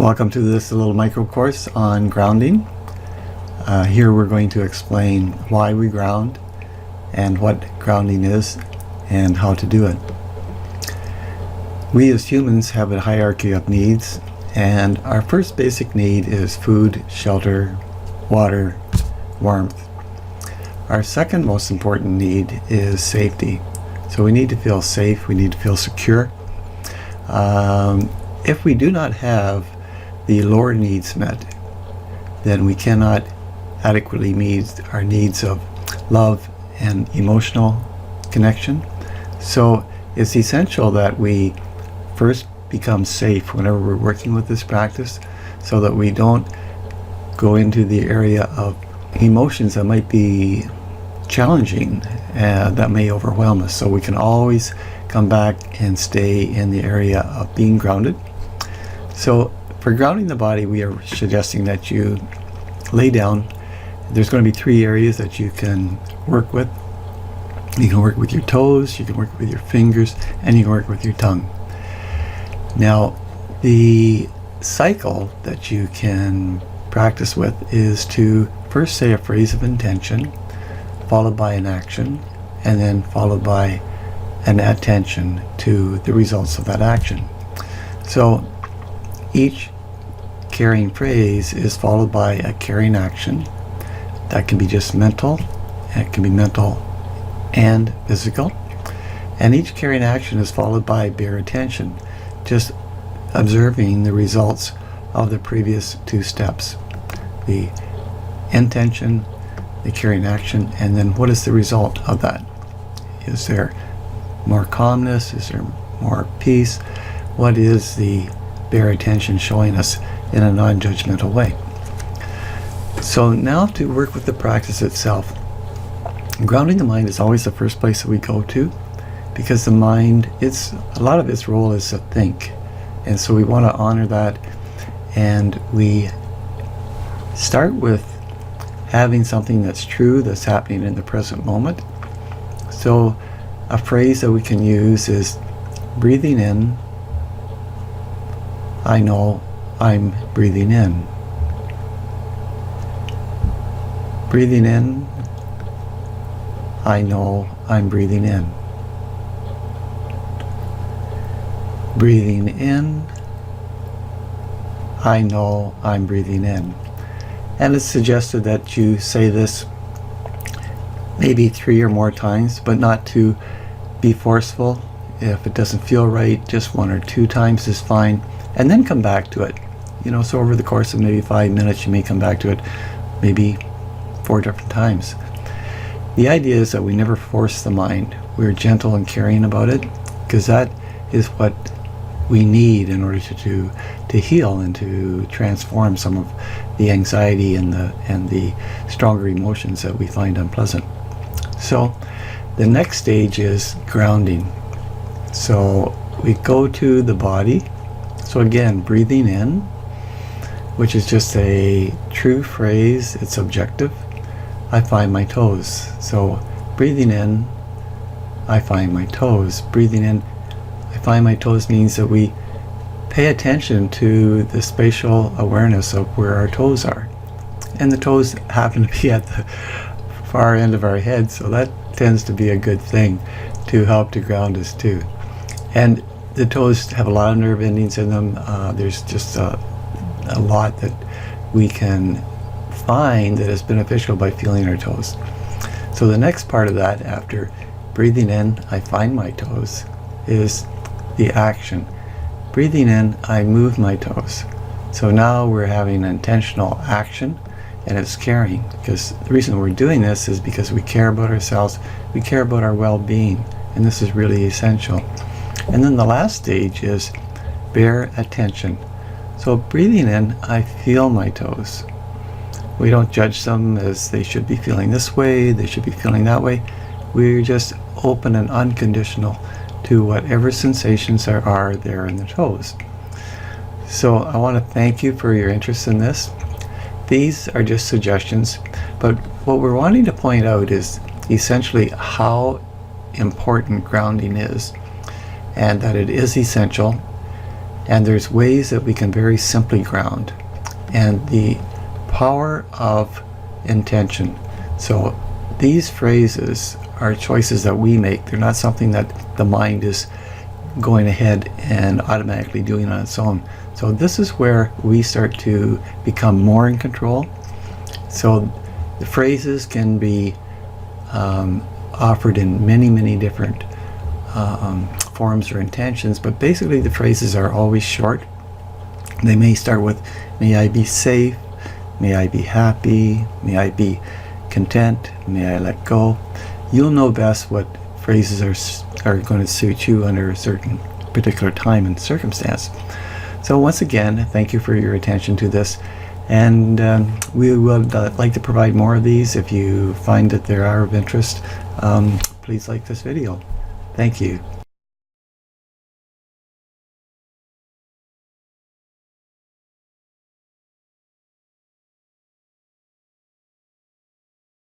Welcome to this little micro course on grounding. Here we're going to explain why we ground and what grounding is and how to do it. We as humans have a hierarchy of needs, and our first basic need is food, shelter, water, warmth. Our second most important need is safety. So we need to feel safe, we need to feel secure. If we do not have the lower needs met, then we cannot adequately meet our needs of love and emotional connection. So it's essential that we first become safe whenever we're working with this practice, so that we don't go into the area of emotions that might be challenging, that may overwhelm us. So we can always come back and stay in the area of being grounded. So for grounding the body, we are suggesting that you lay down. There's going to be three areas that you can work with. You can work with your toes, you can work with your fingers, and you can work with your tongue. Now, the cycle that you can practice with is to first say a phrase of intention, followed by an action, and then followed by an attention to the results of that action. So each carrying phrase is followed by a carrying action. That can be just mental, and it can be mental and physical. And each carrying action is followed by bare attention, just observing the results of the previous two steps. The intention, the carrying action, and then what is the result of that? Is there more calmness? Is there more peace? What is the bare attention showing us in a non-judgmental way? So now to work with the practice itself. Grounding the mind is always the first place that we go to, because the mind, a lot of its role is to think, and so we want to honor that, and we start with having something that's true, that's happening in the present moment. So a phrase that we can use is breathing in, I know I'm breathing in. Breathing in, I know I'm breathing in. Breathing in, I know I'm breathing in. And it's suggested that you say this maybe 3 or more times, but not to be forceful. If it doesn't feel right, just 1 or 2 times is fine. And then come back to it. So over the course of maybe 5 minutes, you may come back to it maybe 4 different times. The idea is that we never force the mind. We're gentle and caring about it, because that is what we need in order to heal and to transform some of the anxiety and the stronger emotions that we find unpleasant. So the next stage is grounding. So we go to the body. So again, breathing in, which is just a true phrase, it's objective. I find my toes. So breathing in, I find my toes. Breathing in, I find my toes means that we pay attention to the spatial awareness of where our toes are. And the toes happen to be at the far end of our head, so that tends to be a good thing to help to ground us too. And the toes have a lot of nerve endings in them. There's just a lot that we can find that is beneficial by feeling our toes. So the next part of that, after breathing in, I find my toes, is the action. Breathing in, I move my toes. So now we're having an intentional action, and it's caring, because the reason we're doing this is because we care about ourselves, we care about our well-being, and this is really essential. And then the last stage is bare attention. So breathing in, I feel my toes. We don't judge them as they should be feeling this way, they should be feeling that way. We're just open and unconditional to whatever sensations there are there in the toes. So I want to thank you for your interest in this. These are just suggestions, but what we're wanting to point out is essentially how important grounding is, and that it is essential, And there's ways that we can very simply ground. And the power of intention. So these phrases are choices that we make. They're not something that the mind is going ahead and automatically doing on its own. So this is where we start to become more in control. So the phrases can be offered in many different forms or intentions, but basically the phrases are always short. They may start with, may I be safe, may I be happy, may I be content, may I let go. You'll know best what phrases are going to suit you under a certain particular time and circumstance. So once again, thank you for your attention to this, and we would like to provide more of these. If you find that they are of interest, please like this video. Thank you.